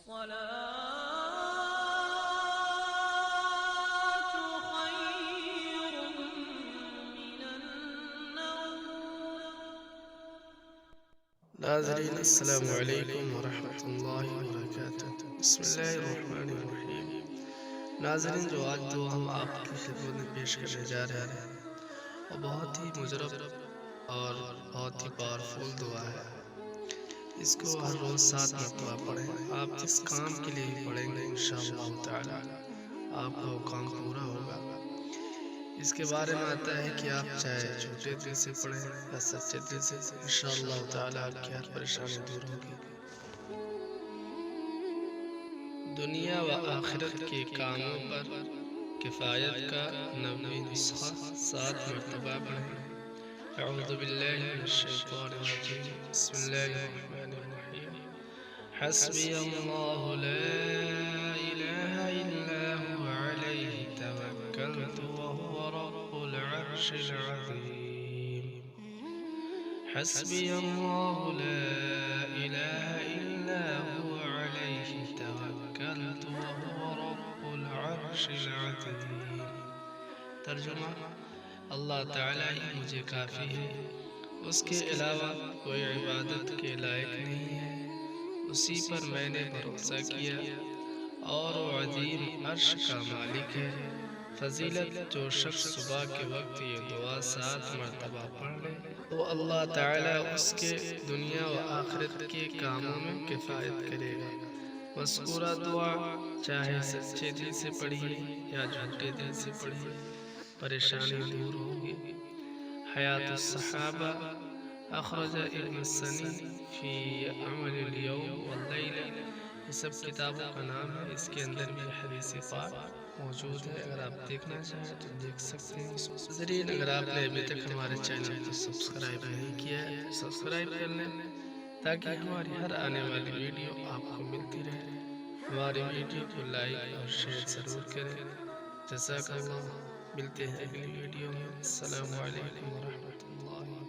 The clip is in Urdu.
خير من النوم. ناظرین السلام علیکم ورحمۃ اللہ وبرکاتہ۔ بسم اللہ الرحمن الرحیم۔ ناظرین، جو آج دعا ہم آپ کی خدمت میں پیش کرنے جا رہے ہیں وہ بہت ہی مجرب اور بہت ہی پاورفل دعا ہے۔ اس کو ہر روز 7 مرتبہ پڑھیں۔ آپ جس کام کے لیے پڑھیں گے انشاءاللہ تعالی آپ کا وہ کام پورا ہوگا۔ اس کے بارے میں آتا ہے کہ آپ چاہے چھوٹے دل سے پڑھیں یا سچے دل سے، انشاءاللہ تعالی آپ کی ہر پریشانی دور ہوگی۔ دنیا و آخرت کے کاموں پر کفایت کا 90 نسخہ 7 مرتبہ پڑھیں۔ اعوذ باللہ من الشیطان الرجیم، بسم اللہ الرحمن الرحیم۔ حسبی اللہ لا الہ الا هو علیہ توکلت وهو رب العرش العظیم۔ حسبی اللہ لا الہ الا هو علیہ توکلت وهو رب العرش العظیم۔ ترجمہ: اللہ تعالیٰ ہی مجھے کافی ہے، اس کے علاوہ کوئی عبادت کے لائق نہیں ہے، اسی پر میں نے بھروسہ کیا اور وہ عظیم عرش کا مالک ہے۔ فضیلت: جو شخص صبح کے وقت یہ دعا 7 مرتبہ پڑھ لے تو اللہ تعالیٰ اس کے دنیا و آخرت کے کاموں میں کفایت کرے گا۔ مذکورہ دعا چاہے سچے دل سے پڑھیے یا جھوٹے دل سے پڑھیے، پریشانی دور ہوگی۔ حیات الصحابہ، اخرج ابن السنی فی عمل الیوم واللیلہ، یہ سب کتابوں کا نام ہے۔ اس کے اندر بھی حدیث پاک موجود ہے، اگر آپ دیکھنا چاہیں تو دیکھ سکتے ہیں۔ ناظرین، اگر آپ نے ابھی تک ہمارے چینل کو سبسکرائب نہیں کیا ہے تو سبسکرائب کر لیں تاکہ ہماری ہر آنے والی ویڈیو آپ کو ملتی رہے۔ ہماری ویڈیو کو لائک اور شیئر ضرور کریں۔ جزاک اللہ۔ ملتے ہیں اگلی ویڈیو میں۔ السلام علیکم ورحمۃ اللہ۔